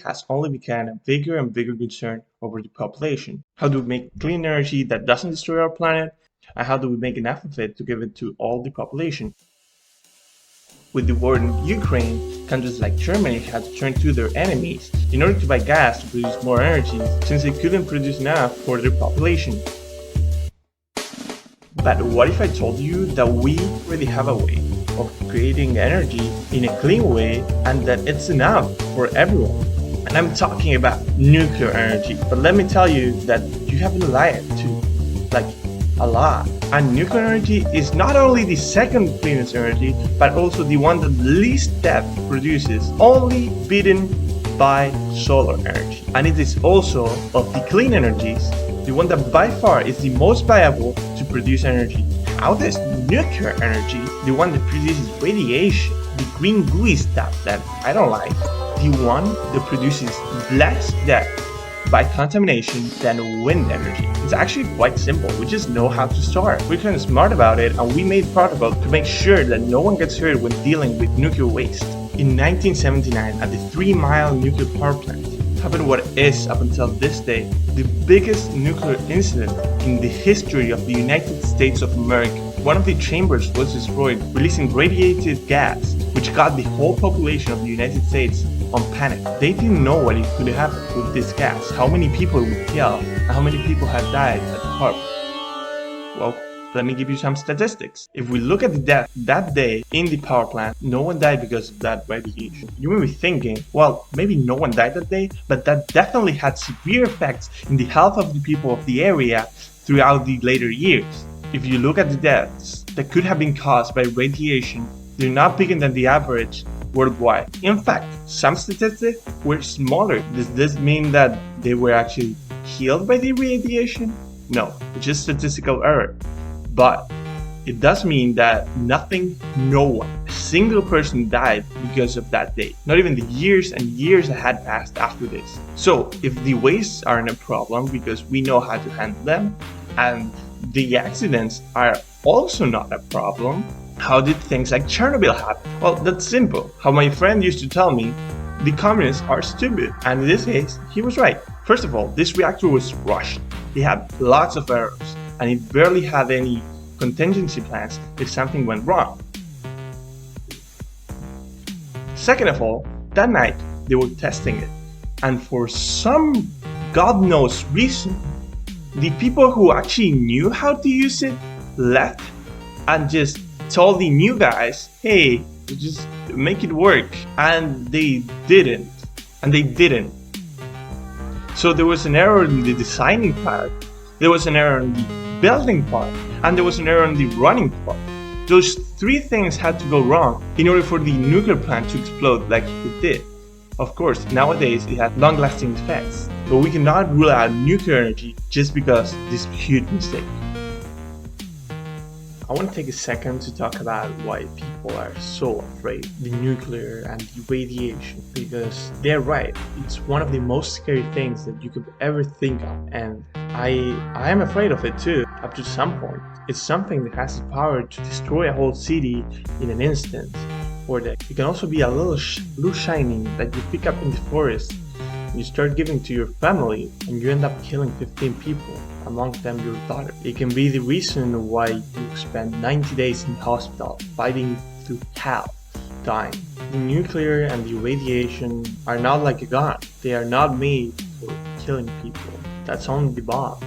has only become a bigger and bigger concern over the population. How do we make clean energy that doesn't destroy our planet? And how do we make enough of it to give it to all the population? With the war in Ukraine, countries like Germany had to turn to their enemies in order to buy gas to produce more energy, since they couldn't produce enough for their population. But what if I told you that we already have a way of creating energy in a clean way and that it's enough for everyone? And I'm talking about nuclear energy, but let me tell you that you have been lied to, like a lot. And nuclear energy is not only the second cleanest energy, but also the one that least death produces, only beaten by solar energy. And it is also of the clean energies, the one that by far is the most viable to produce energy. How does nuclear energy, the one that produces radiation, the green gooey stuff that I don't like, the one that produces less death by contamination than wind energy? It's actually quite simple. We just know how to start. We're kind of smart about it, and we made protocols to make sure that no one gets hurt when dealing with nuclear waste. In 1979, at the 3 Mile nuclear power plant, happened what is, up until this day, the biggest nuclear incident in the history of the United States of America. One of the chambers was destroyed, releasing radiated gas, which got the whole population of the United States on panic. They didn't know what could happen with this gas, how many people it would kill, and how many people had died at the power plant. Well, let me give you some statistics. If we look at the death that day in the power plant, no one died because of that radiation. You may be thinking, well, maybe no one died that day, but that definitely had severe effects in the health of the people of the area throughout the later years. If you look at the deaths that could have been caused by radiation, they're not bigger than the average worldwide. In fact, some statistics were smaller. Does this mean that they were actually killed by the radiation? No, it's just statistical error. But it does mean that no one, a single person died because of that day. Not even the years and years that had passed after this. So if the wastes aren't a problem because we know how to handle them, and the accidents are also not a problem, how did things like Chernobyl happen? Well, that's simple. How my friend used to tell me, the communists are stupid. And in this case, he was right. First of all, this reactor was rushed. It had lots of errors, and it barely had any contingency plans if something went wrong. Second of all, that night they were testing it, and for some God knows reason, the people who actually knew how to use it left and just told the new guys, hey, just make it work, and they didn't. So there was an error in the designing part, there was an error in the building part, and there was an error in the running part. Those three things had to go wrong in order for the nuclear plant to explode like it did. Of course, nowadays it had long-lasting effects, but we cannot rule out nuclear energy just because this huge mistake. I want to take a second to talk about why people are so afraid of the nuclear and the radiation, because they're right. It's one of the most scary things that you could ever think of, and I am afraid of it too, up to some point. It's something that has the power to destroy a whole city in an instant, or that it can also be a little shining that you pick up in the forest and you start giving to your family, and you end up killing 15 people. Among them your daughter. It can be the reason why you spend 90 days in hospital fighting through hell, dying. The nuclear and the radiation are not like a gun. They are not made for killing people. That's only the bombs.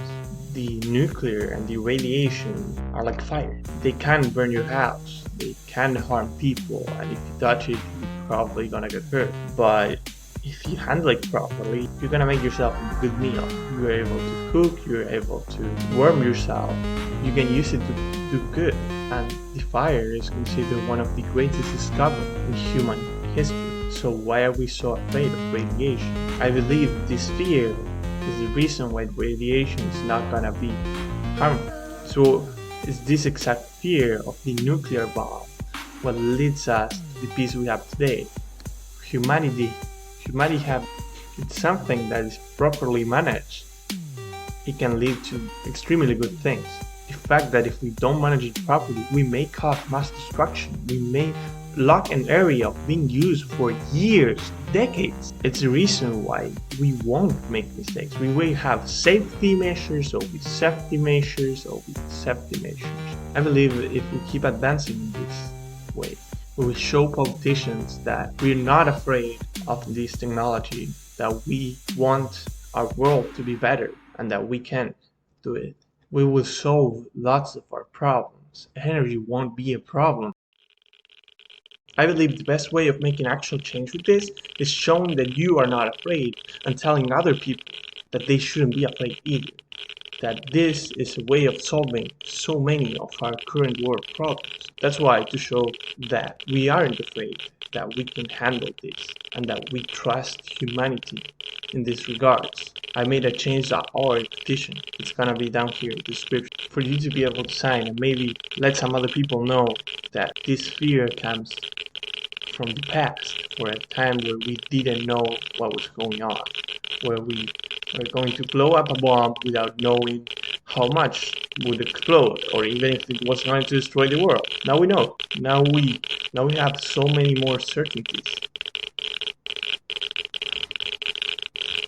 The nuclear and the radiation are like fire. They can burn your house. They can harm people, and if you touch it, you're probably gonna get hurt. But if you handle it properly, you're gonna make yourself a good meal. You're able to cook, you're able to warm yourself, you can use it to do good. And the fire is considered one of the greatest discoveries in human history. So why are we so afraid of radiation? I believe this fear is the reason why radiation is not gonna be harmful. So is this exact fear of the nuclear bomb what leads us to the peace we have today? Humanity have it's something that is properly managed. It can lead to extremely good things. The fact that if we don't manage it properly, we may cause mass destruction. We may lock an area of being used for years, decades. It's the reason why we won't make mistakes. We will have safety measures or with safety measures or with safety measures. I believe if we keep advancing in this way, we will show politicians that we're not afraid of this technology, that we want our world to be better and that we can do it. We will solve lots of our problems. Energy won't be a problem. I believe the best way of making actual change with this is showing that you are not afraid and telling other people that they shouldn't be afraid either. That this is a way of solving so many of our current world problems. That's why to show that we aren't afraid, that we can handle this, and that we trust humanity in this regards. I made a change.org petition. It's gonna be down here in the description for you to be able to sign and maybe let some other people know that this fear comes from the past, for a time where we didn't know what was going on, where we were going to blow up a bomb without knowing how much would explode, or even if it was going to destroy the world. Now we know. Now we have so many more certainties.